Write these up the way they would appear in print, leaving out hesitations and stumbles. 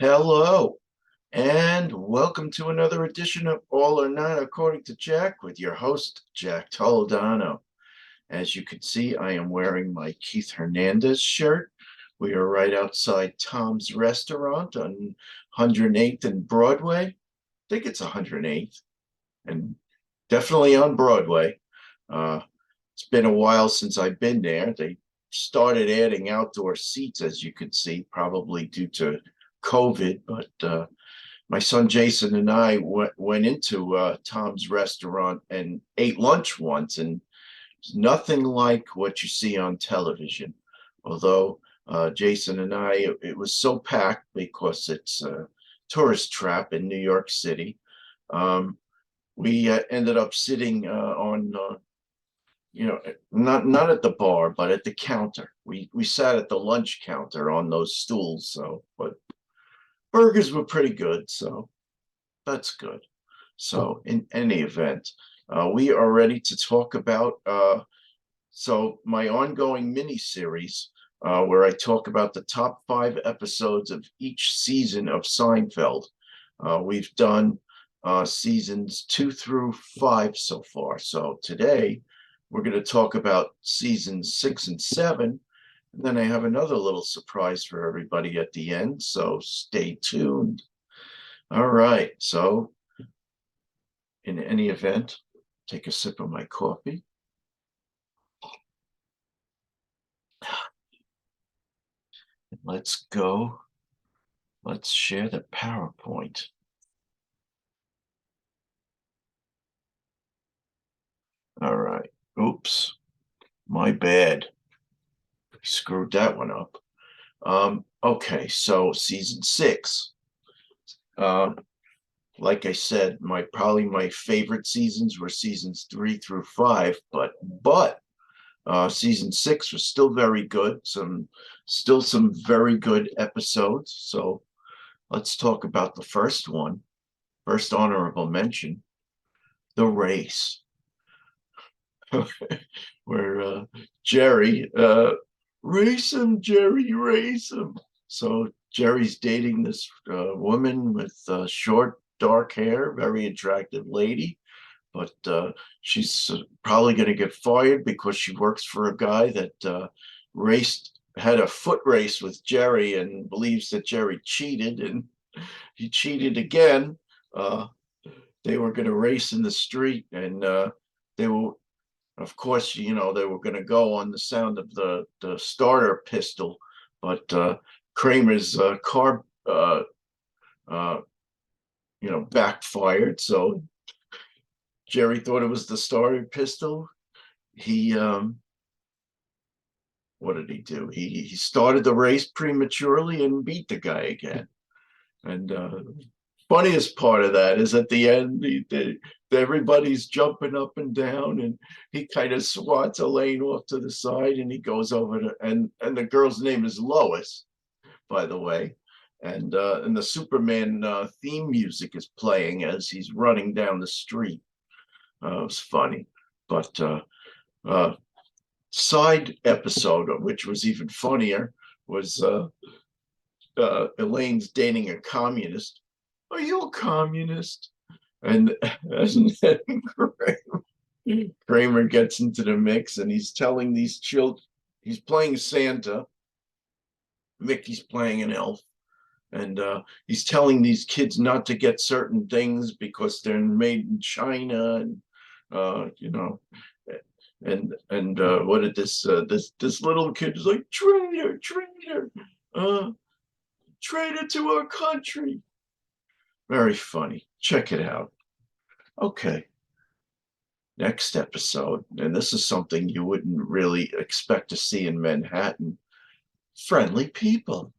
Hello, and welcome to another edition of All or None According to Jack with your host, Jack Toledano. As you can see, I am wearing my Keith Hernandez shirt. We are right outside Tom's Restaurant on 108th and Broadway. I think it's 108th and definitely on Broadway. Uh, it's been a while since I've been there. They started adding outdoor seats, as you can see, probably due to COVID, but my son Jason and I went into Tom's restaurant and ate lunch once, and it's nothing like what you see on television. Although Jason and it was so packed because it's a tourist trap in New York City. Um, we ended up sitting on, not at the bar, but at the counter. We sat at the lunch counter on those stools. So, but burgers were pretty good, so that's good. So, in any event, we are ready to talk about my ongoing mini series where I talk about the top 5 episodes of each season of Seinfeld. We've done seasons 2 through 5 so far. So today we're going to talk about seasons 6 and 7. And then I have another little surprise for everybody at the end. So stay tuned. All right. So, in any event, take a sip of my coffee. Let's go. Let's share the PowerPoint. All right. Oops. My bad. Screwed that one up. Okay, so season 6. Like I said, probably my favorite seasons were seasons 3 through 5, but season 6 was still very good. Some very good episodes. So let's talk about the first one. First honorable mention, the race, where Jerry, race him, Jerry, race him. So Jerry's dating this woman with short, dark hair, very attractive lady, but she's probably going to get fired because she works for a guy that had a foot race with Jerry and believes that Jerry cheated, and he cheated again. They were going to race in the street, and they were, of course, they were going to go on the sound of the starter pistol, but Kramer's car, backfired. So Jerry thought it was the starter pistol. He, what did he do? He started the race prematurely and beat the guy again. And funniest part of that is at the end, everybody's jumping up and down, and he kind of swats Elaine off to the side, and he goes over to, and the girl's name is Lois, by the way, and the Superman theme music is playing as he's running down the street. It was funny, but side episode, which was even funnier, was Elaine's dating a communist. Are you a communist? And Kramer gets into the mix, and he's telling these children, he's playing Santa, Mickey's playing an elf, and he's telling these kids not to get certain things because they're made in China, and what did this little kid is like, traitor, traitor to our country. Very funny. Check it out. Okay. Next episode, and this is something you wouldn't really expect to see in Manhattan. Friendly people.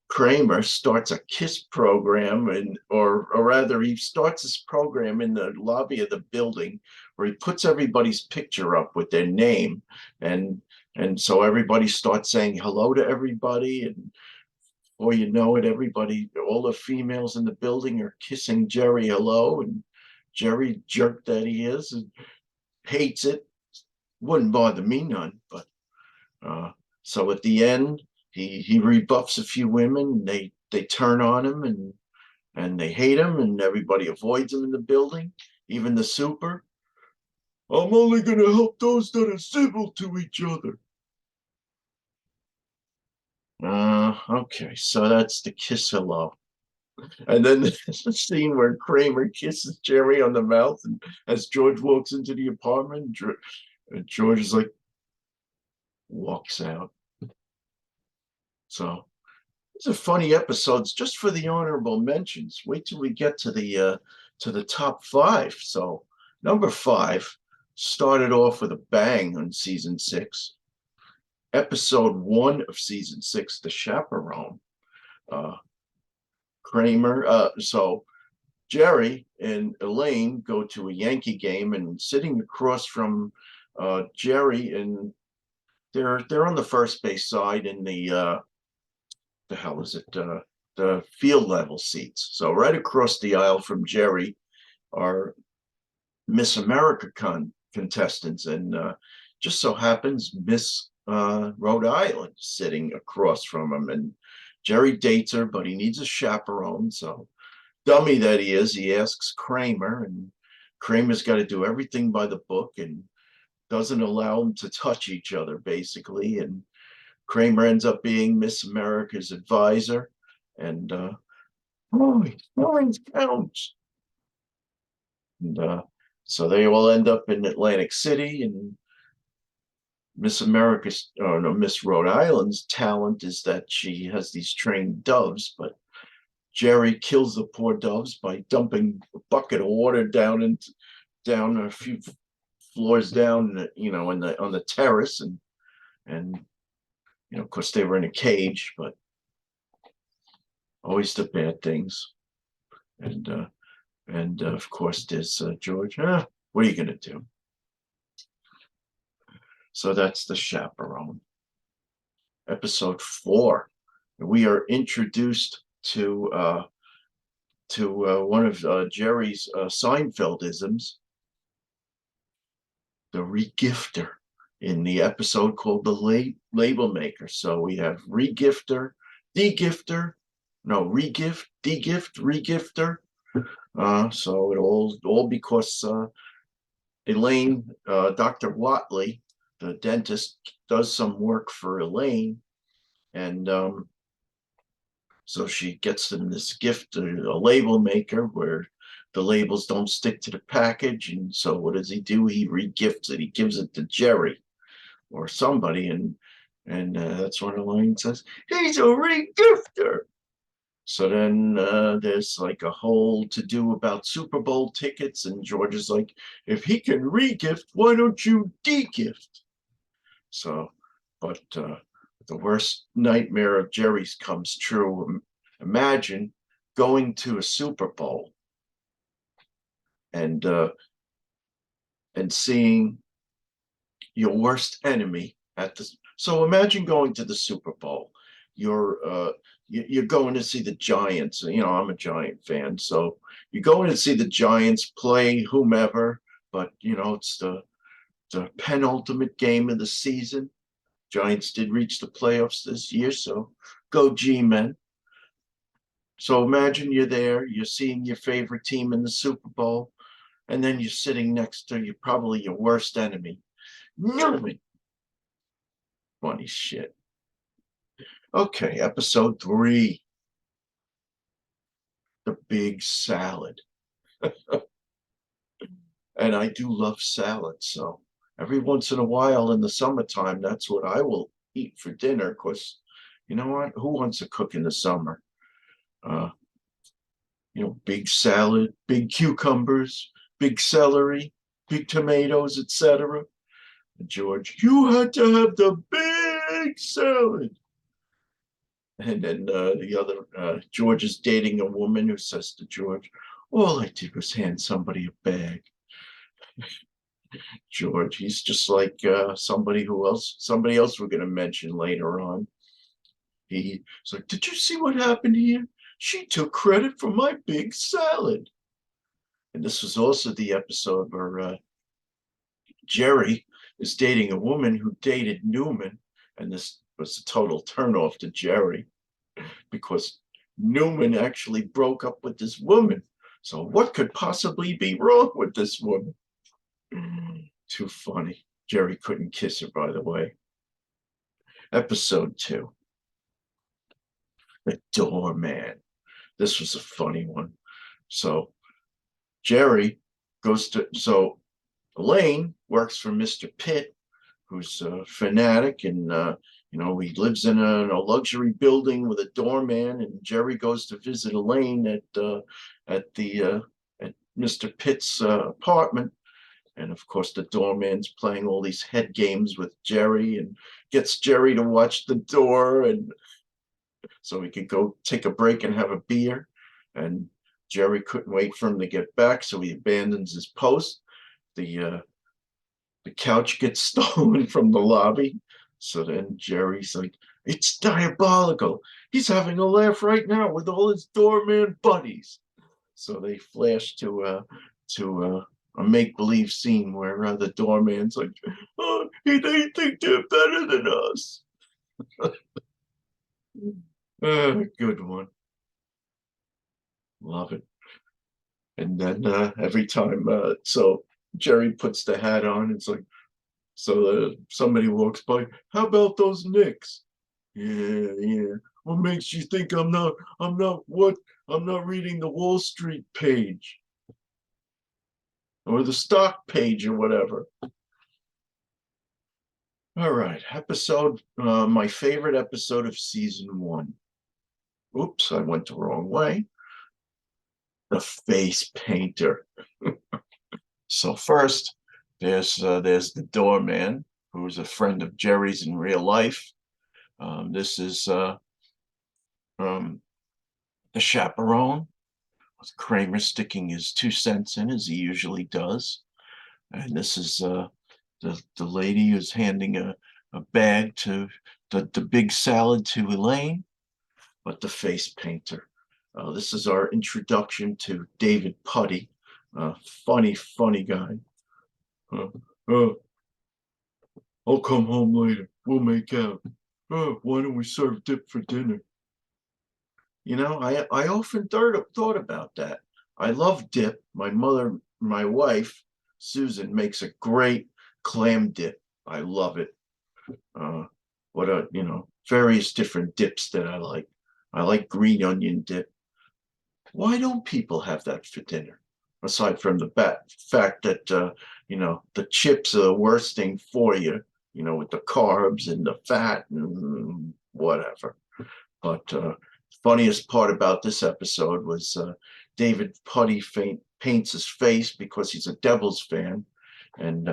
Kramer starts a KISS program, or rather, he starts this program in the lobby of the building where he puts everybody's picture up with their name, and so everybody starts saying hello to everybody, and before you know it, all the females in the building are kissing Jerry hello, and Jerry, jerk that he is, and hates it. Wouldn't bother me none, but so at the end, He rebuffs a few women. They turn on him and they hate him, and everybody avoids him in the building, even the super. I'm only going to help those that are civil to each other. Okay, so that's the kiss hello. And then there's a scene where Kramer kisses Jerry on the mouth, and as George walks into the apartment, George is like, walks out. So these are funny episodes just for the honorable mentions. Wait till we get to the top five. So number five started off with a bang on season six. Episode one of season six, The Chaperone. Uh, Kramer. So Jerry and Elaine go to a Yankee game, and sitting across from Jerry, and they're on the first base side in the hell is it the field level seats. So right across the aisle from Jerry are Miss America contestants, and just so happens Miss Rhode Island sitting across from him, and Jerry dates her, but he needs a chaperone. So dummy that he is, he asks Kramer, and Kramer's got to do everything by the book and doesn't allow them to touch each other, basically. And Kramer ends up being Miss America's advisor, and points counts. And so they all end up in Atlantic City, and Miss America's, or no, Miss Rhode Island's talent is that she has these trained doves, but Jerry kills the poor doves by dumping a bucket of water down a few floors down, in the on the terrace, and of course they were in a cage, but always the bad things, and of course there's George. What are you gonna do? So that's The Chaperone. Episode four, we are introduced to one of Jerry's Seinfeldisms, the regifter, in the episode called The Label Maker. So we have regifter, degifter, no, regift, degift, regifter. So it all because Elaine, Dr. Watley, the dentist, does some work for Elaine, and so she gets them this gift, a label maker, where the labels don't stick to the package. And so what does he do? He regifts it. He gives it to Jerry or somebody, and that's when Elaine says, "He's a regifter." So then there's like a whole to do about Super Bowl tickets, and George is like, "If he can regift, why don't you degift?" So, but the worst nightmare of Jerry's comes true. Imagine going to a Super Bowl and seeing your worst enemy at the. So imagine going to the Super Bowl. You're going to see the Giants. I'm a Giant fan, so you're going to see the Giants play whomever. But it's the penultimate game of the season. Giants did reach the playoffs this year, so go G-men. So imagine you're there, you're seeing your favorite team in the Super Bowl, and then you're sitting next to probably your worst enemy. Funny shit. Okay, episode three, the big salad. And I do love salad, so every once in a while in the summertime, that's what I will eat for dinner. Because you know what? Who wants to cook in the summer? Uh, big salad, big cucumbers, big celery, big tomatoes, etc. George, you had to have the big salad. And then the other, George is dating a woman who says to George, all I did was hand somebody a bag. George, he's just like somebody else we're going to mention later on. He's like, did you see what happened here? She took credit for my big salad. And this was also the episode where Jerry is dating a woman who dated Newman, and this was a total turnoff to Jerry because Newman actually broke up with this woman. So what could possibly be wrong with this woman? Too funny. Jerry couldn't kiss her, by the way. Episode 2, The Doorman. This was a funny one. So Jerry Elaine works for Mr. Pitt, who's a fanatic, and he lives in a luxury building with a doorman. And Jerry goes to visit Elaine at Mr. Pitt's apartment, and of course the doorman's playing all these head games with Jerry and gets Jerry to watch the door, and so he could go take a break and have a beer. And Jerry couldn't wait for him to get back, so he abandons his post. The couch gets stolen from the lobby. So then Jerry's like, it's diabolical. He's having a laugh right now with all his doorman buddies. So they flash to a make-believe scene where the doorman's like, oh, they think they're better than us. Good one. Love it. And then every time, so Jerry puts the hat on. It's like, so somebody walks by. How about those Knicks? Yeah, yeah. What makes you think I'm not? I'm not reading the Wall Street page or the stock page or whatever. All right, my favorite episode of season 1. Oops, I went the wrong way. The face painter. So first, there's the doorman, who's a friend of Jerry's in real life. This is the chaperone, with Kramer sticking his 2 cents in, as he usually does. And this is the lady who's handing a bag to the big salad to Elaine, but the face painter. This is our introduction to David Putty, funny guy. Uh, uh, I'll come home later. We'll make out. Why don't we serve dip for dinner? I often thought about that. I love dip. My wife, Susan, makes a great clam dip. I love it. Various different dips that I like. I like green onion dip. Why don't people have that for dinner? Aside from the fact that, the chips are the worst thing for you, with the carbs and the fat and whatever. But funniest part about this episode was David Putty paints his face because he's a Devils fan, and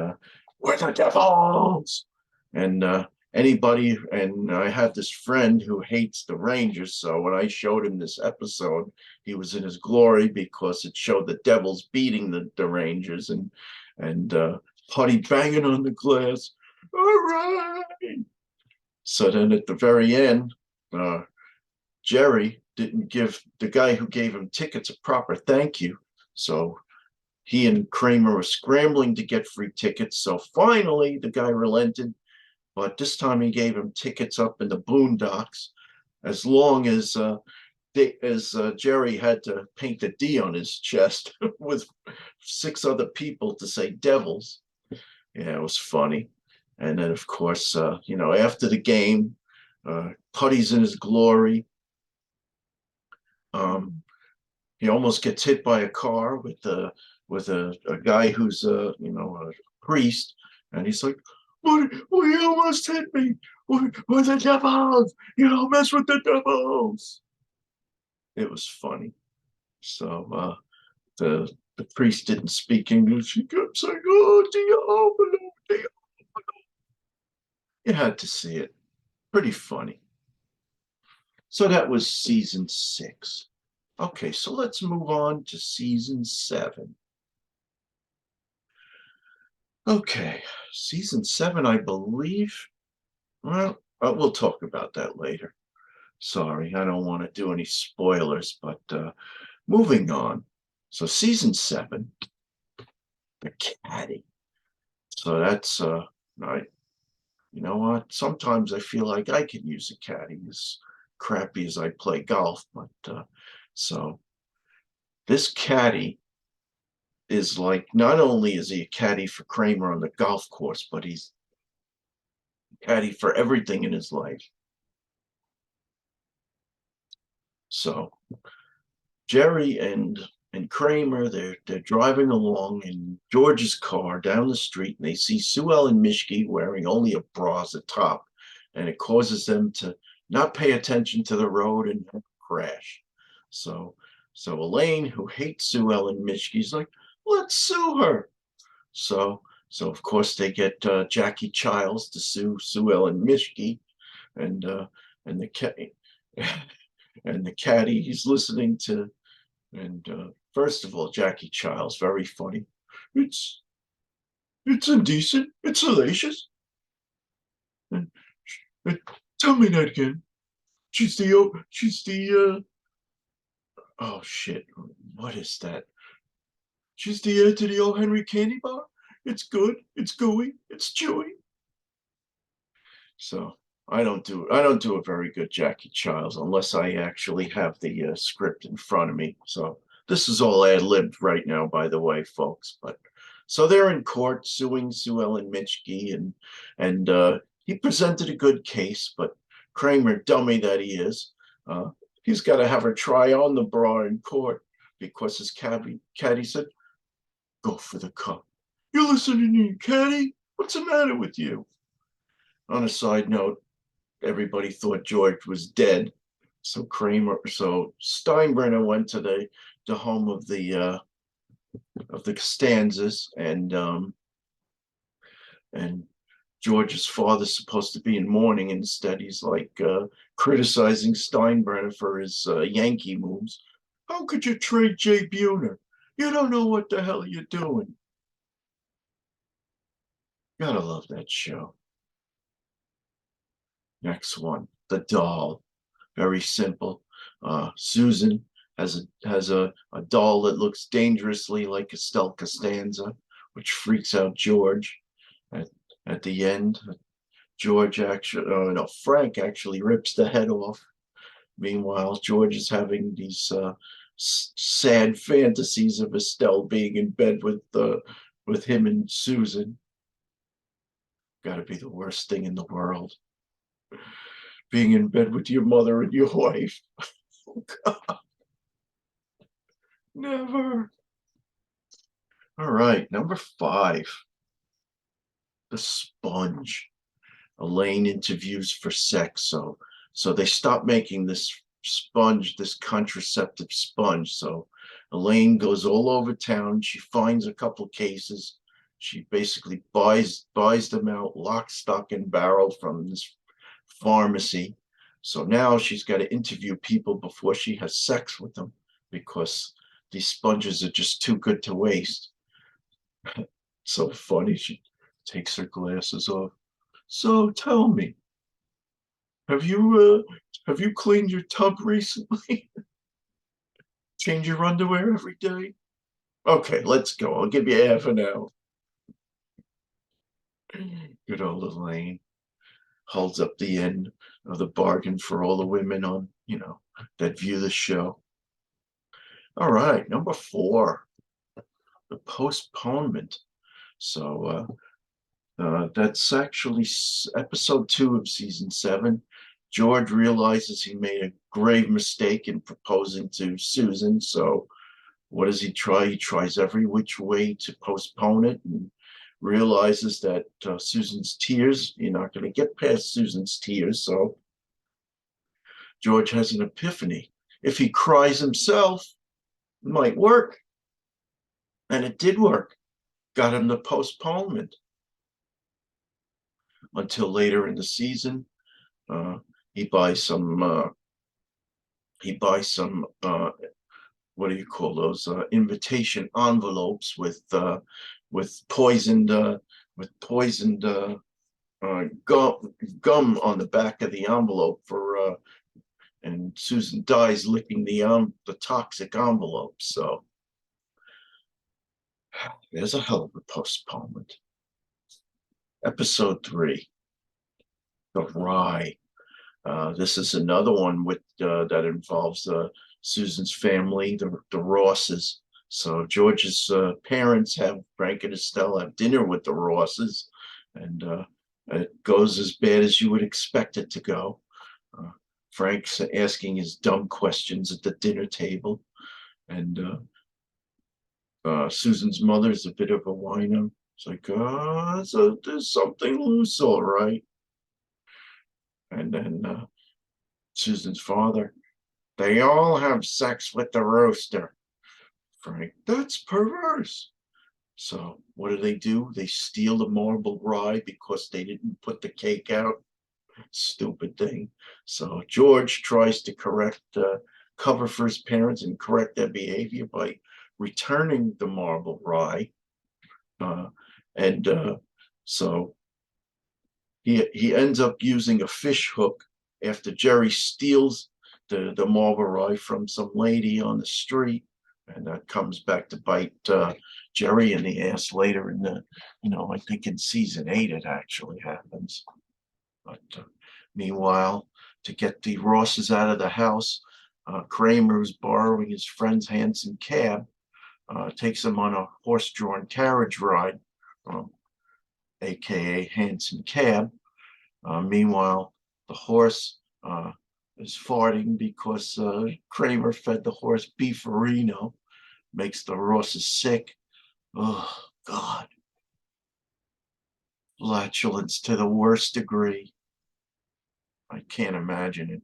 we're the Devils. And I have this friend who hates the Rangers, so when I showed him this episode, he was in his glory because it showed the Devils beating the Rangers, and Putty banging on the glass. All right. So then at the very end, Jerry didn't give the guy who gave him tickets a proper thank you. So he and Kramer were scrambling to get free tickets. So finally, the guy relented, but this time he gave him tickets up in the boondocks, as long as Jerry had to paint a D on his chest with 6 other people to say Devils. Yeah, it was funny. And then, of course, after the game, Putty's in his glory. He almost gets hit by a car with a guy who's a priest, and he's like, "What? You almost hit me! We're the Devils! You don't mess with the Devils!" It was funny. So the priest didn't speak English. He kept saying, "Oh, Diablo." You had to see it. Pretty funny. So that was season 6. Okay, so let's move on to season 7. Okay, season 7, I believe. Well, we'll talk about that later. Sorry, I don't want to do any spoilers, but moving on. So season 7, The Caddy. So that's You know what? Sometimes I feel like I could use a caddy, as crappy as I play golf. But so this caddy is like, not only is he a caddy for Kramer on the golf course, but he's a caddy for everything in his life. So Jerry and Kramer, they're driving along in George's car down the street, and they see Sue Ellen Mischke wearing only a bra as a top, and it causes them to not pay attention to the road and crash. So so Elaine, who hates Sue Ellen Mischke, is like, let's sue her. So so of course they get Jackie Childs to sue Sue Ellen Mischke, and and the and the caddy he's listening to. And first of all, Jackie Childs, very funny. It's it's indecent. It's salacious. And, and tell me that again. She's the oh shit. What is that? She's the heir to the old Henry candy bar. It's good. It's gooey. It's chewy. So I don't do a very good Jackie Childs unless I actually have the script in front of me. So this is all ad-libbed right now, by the way, folks. But so they're in court suing Sue Ellen Mischke, and he presented a good case, but Kramer, dummy that he is, uh, he's got to have her try on the bra in court because his caddy said, "Go for the cup." You listening to me, caddy? What's the matter with you? On a side note, everybody thought George was dead. So Steinbrenner went to the home of the Costanzas, and George's father's supposed to be in mourning. Instead, he's like criticizing Steinbrenner for his Yankee moves. How could you trade Jay Buhner? You don't know what the hell you're doing. Gotta love that show. Next one, The Doll. Very simple. Susan has a doll that looks dangerously like Estelle Costanza, which freaks out George. At, at the end, George actually, no, Frank actually rips the head off. Meanwhile, George is having these sad fantasies of Estelle being in bed with him and Susan. Got to be the worst thing in the world, being in bed with your mother and your wife. Never. All right, number 5, The Sponge. Elaine interviews for sex, so they stop making this sponge, this contraceptive sponge. So Elaine goes all over town. She finds a couple cases. She basically buys them out, lock, stock, and barrel from this pharmacy. So now she's got to interview people before she has sex with them because these sponges are just too good to waste. So funny. She takes her glasses off. So tell me, have you cleaned your tub recently? Change your underwear every day? Okay, let's go. I'll give you half an hour. Good old Elaine holds up the end of the bargain for all the women on, that view the show. All right, number 4, The Postponement. So that's actually episode 2 of season 7. George realizes he made a grave mistake in proposing to Susan. So what does he try? He tries every which way to postpone it, and realizes that Susan's tears, you're not going to get past Susan's tears. So George has an epiphany. If he cries himself, it might work. And it did work. Got him the postponement. Until later in the season, uh, he buys some what do you call those invitation envelopes with poisoned gum on the back of the envelope for and Susan dies licking the toxic envelope. So there's a hell of a postponement. Episode 3, the rye. This is another one with that involves Susan's family, the Rosses. So George's parents have Frank and Estelle have dinner with the Rosses, and it goes as bad as you would expect it to go. Uh, Frank's asking his dumb questions at the dinner table, and Susan's mother's a bit of a whiner. It's like, so there's something loose, all right. And then Susan's father, they all have sex with the rooster. Frank, that's perverse. So what do? They steal the marble rye because they didn't put the cake out. Stupid thing. So George tries to cover for his parents and correct their behavior by returning the marble rye. Uh, and so he ends up using a fish hook after Jerry steals the marble rye from some lady on the street, and that comes back to bite Jerry in the ass later in the, I think in season 8 it actually happens. But meanwhile, to get the Rosses out of the house, Kramer's borrowing his friend's handsome cab, takes him on a horse-drawn carriage ride, aka handsome cab. Meanwhile, the horse is farting because Kramer fed the horse beefarino, makes the Rosses sick. Oh, God. Flatulence to the worst degree. I can't imagine it.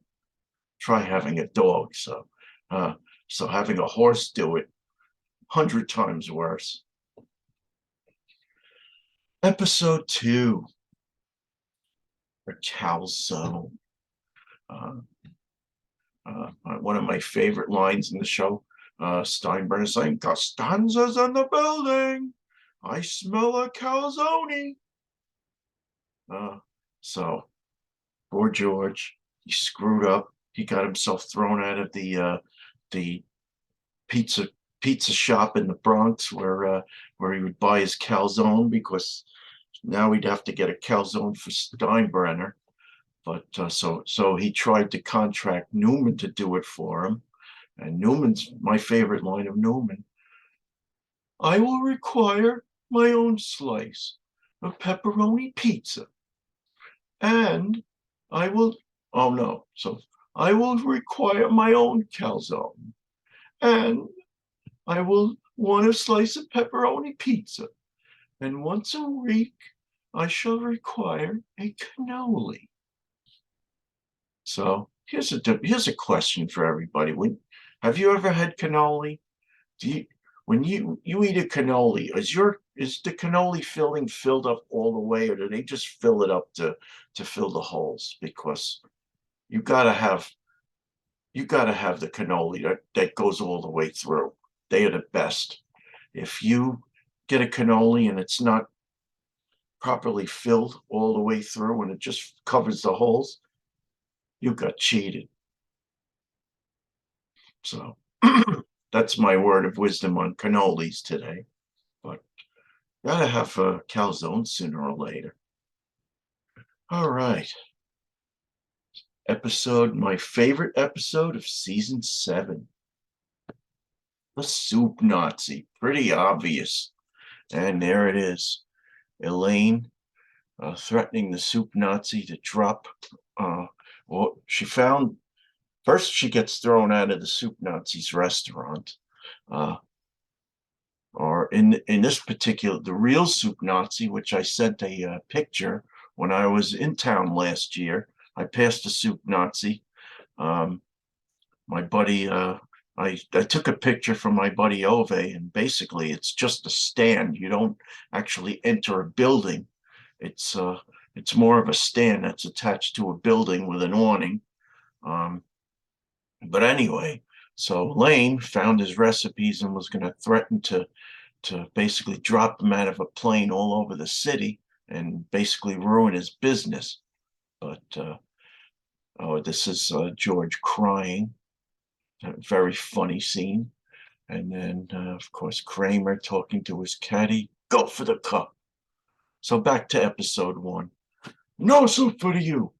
Try having a dog, so having a horse do it, 100 times worse. Episode 2, a calzone. Uh, one of my favorite lines in the show, Steinbrenner saying, Costanza's in the building. I smell a calzone. So poor George, he screwed up. He got himself thrown out of the pizza shop in the Bronx where he would buy his calzone, because now he'd have to get a calzone for Steinbrenner. But so he tried to contract Newman to do it for him. And Newman's my favorite line of Newman. I will require my own slice of pepperoni pizza. And I will, oh no, so I will require my own calzone. And I will want a slice of pepperoni pizza. And once a week, I shall require a cannoli. So here's a question for everybody. Have you ever had cannoli? When you eat a cannoli, is the cannoli filling filled up all the way, or do they just fill it up to fill the holes? Because you gotta have the cannoli that goes all the way through. They are the best. If you get a cannoli and it's not properly filled all the way through and it just covers the holes, you got cheated. So that's my word of wisdom on cannolis today. But gotta have a calzone sooner or later. All right. My favorite episode of season 7. The Soup Nazi. Pretty obvious. And there it is. Elaine threatening the Soup Nazi to drop. Well, first she gets thrown out of the Soup Nazi's restaurant. Or in this particular, the real Soup Nazi, which I sent a picture when I was in town last year. I passed a Soup Nazi. My buddy, I took a picture from my buddy Ove, and basically it's just a stand. You don't actually enter a building. It's more of a stand that's attached to a building with an awning. But anyway, so Lane found his recipes and was going to threaten to basically drop them out of a plane all over the city and basically ruin his business. But this is George crying. A very funny scene. And then, of course, Kramer talking to his caddy, go for the cup. So back to episode 1. No soup for you.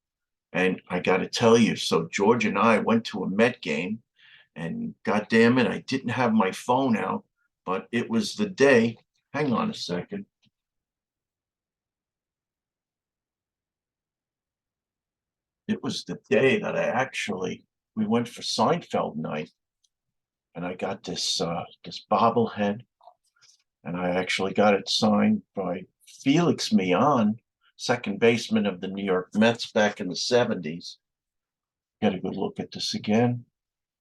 And I got to tell you, so George and I went to a Met game, and God damn it, I didn't have my phone out, but it was the day. Hang on a second. It was the day that we went for Seinfeld night, and I got this bobblehead, and I actually got it signed by Felix Millan, second baseman of the New York Mets back in the 70s. Get a good look at this again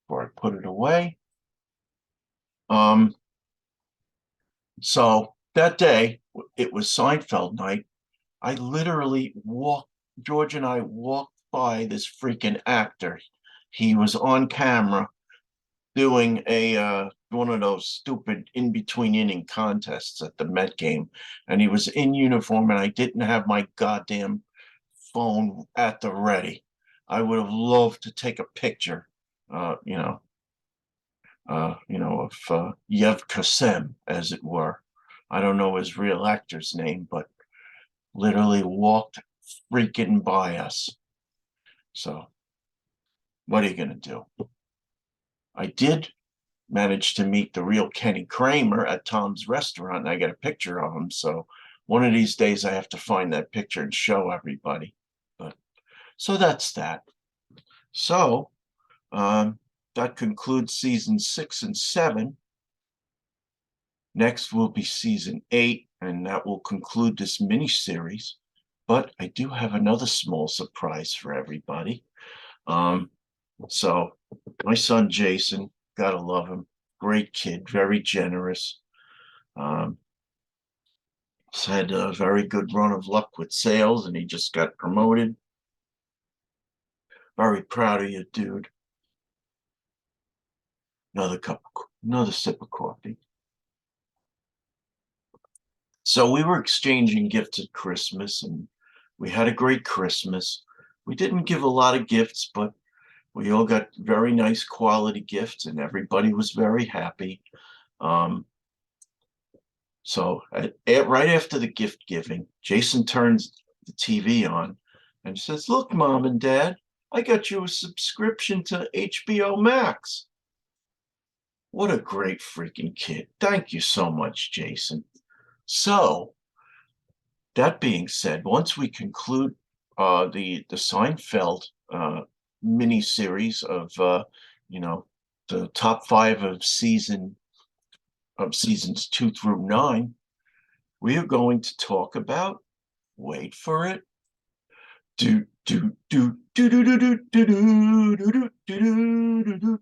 before I put it away. Um, so that day, it was Seinfeld night. I literally walked, George and I walked by this freaking actor. He was on camera doing a one of those stupid in between inning contests at the Met game, and he was in uniform, and I didn't have my goddamn phone at the ready. I would have loved to take a picture, uh, you know, of Yev Kasem, as it were. I don't know his real actor's name, but literally walked freaking by us. So what are you gonna do? I did manage to meet the real Kenny Kramer at Tom's restaurant, and I got a picture of him. So one of these days I have to find that picture and show everybody. But so that's that. So that concludes season 6 and 7. Next will be season 8, and that will conclude this mini series. But I do have another small surprise for everybody. So my son Jason, gotta love him, great kid, very generous. Um, he's had a very good run of luck with sales, and he just got promoted. Very proud of you, dude. Another sip of coffee. So we were exchanging gifts at Christmas, and we had a great Christmas. We didn't give a lot of gifts, but we all got very nice quality gifts, and everybody was very happy. Um, so right after the gift giving, Jason turns the TV on and says, "Look, Mom and Dad, I got you a subscription to HBO Max." What a great freaking kid. Thank you so much, Jason. So, that being said, once we conclude the Seinfeld mini series of you know the top 5 of seasons 2 through 9, we are going to talk about, wait for it, do do do do do do do do do do do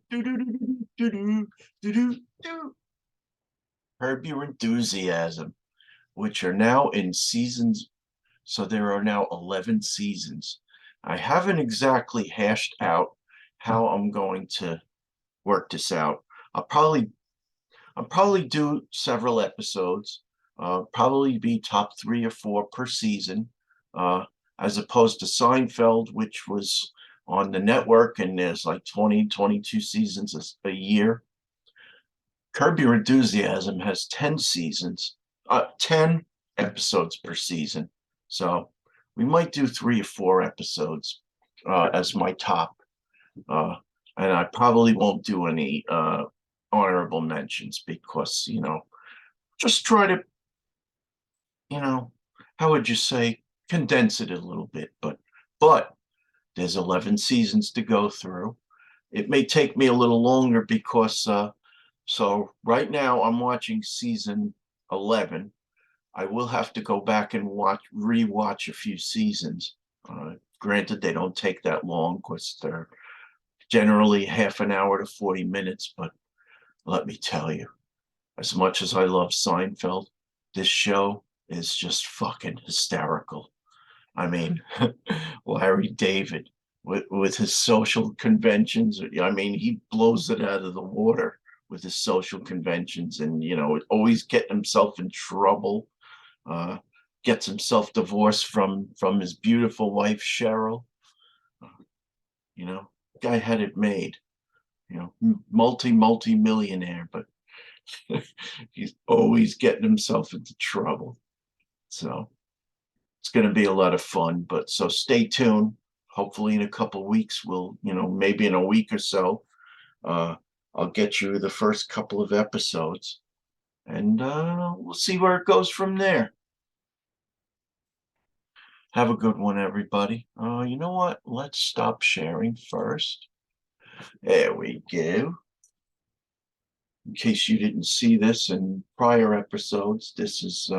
do do do Curb Your Enthusiasm, which are now in seasons. So there are now 11 seasons. I haven't exactly hashed out how I'm going to work this out. I'll probably I'll probably do several episodes. Probably be top 3 or 4 per season, uh, as opposed to Seinfeld, which was on the network and there's like 20, 22 seasons a year. Curb Your Enthusiasm has 10 seasons, 10 episodes per season. So we might do 3 or 4 episodes as my top. Uh, and I probably won't do any honorable mentions because, just try to, you know, how would you say, condense it a little bit. But there's 11 seasons to go through. It may take me a little longer because so right now I'm watching season 11. I will have to go back and rewatch a few seasons. Granted, they don't take that long because they're generally half an hour to 40 minutes. But let me tell you, as much as I love Seinfeld, this show is just fucking hysterical. I mean, Larry David with his social conventions. I mean, he blows it out of the water with his social conventions, and always getting himself in trouble. Uh, Gets himself divorced from his beautiful wife Cheryl. Uh, Guy had it made. Multi millionaire, but he's always getting himself into trouble. So it's going to be a lot of fun. But so stay tuned. hopefully in a couple weeks, maybe in a week or so, uh, I'll get you the first couple of episodes, and we'll see where it goes from there. Have a good one, everybody. You know what? Let's stop sharing first. There we go. In case you didn't see this in prior episodes, this is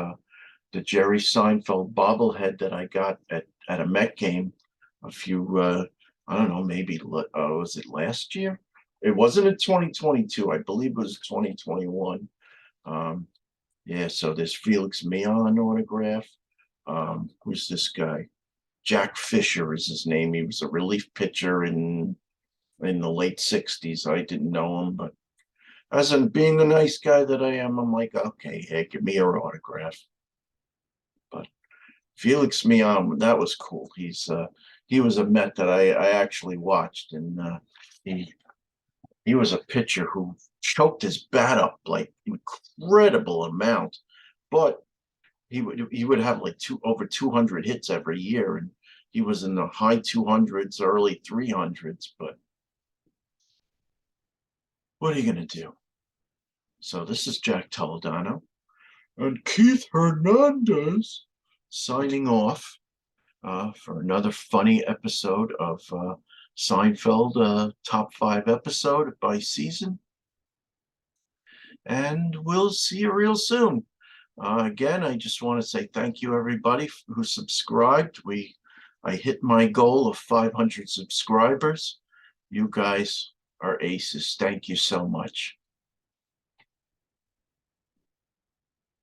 the Jerry Seinfeld bobblehead that I got at a Met game a few, I don't know, maybe, was it last year? It wasn't in 2022. I believe it was 2021. Um, yeah, so there's Felix Mion autograph. Who's this guy? Jack Fisher is his name. He was a relief pitcher in the late 60s. I didn't know him, but as in being the nice guy that I am, I'm like, okay, hey, give me your autograph. But Felix Mion, that was cool. He was a Met that I actually watched, and he he was a pitcher who choked his bat up like incredible amount, but he would have like over 200 hits every year, and he was in the high 200s, early 300s. But what are you going to do? So this is Jack Toledano and Keith Hernandez signing off for another funny episode of Seinfeld, top 5 episode by season. And we'll see you real soon. Again, I just want to say thank you, everybody who subscribed. I hit my goal of 500 subscribers. You guys are aces. Thank you so much.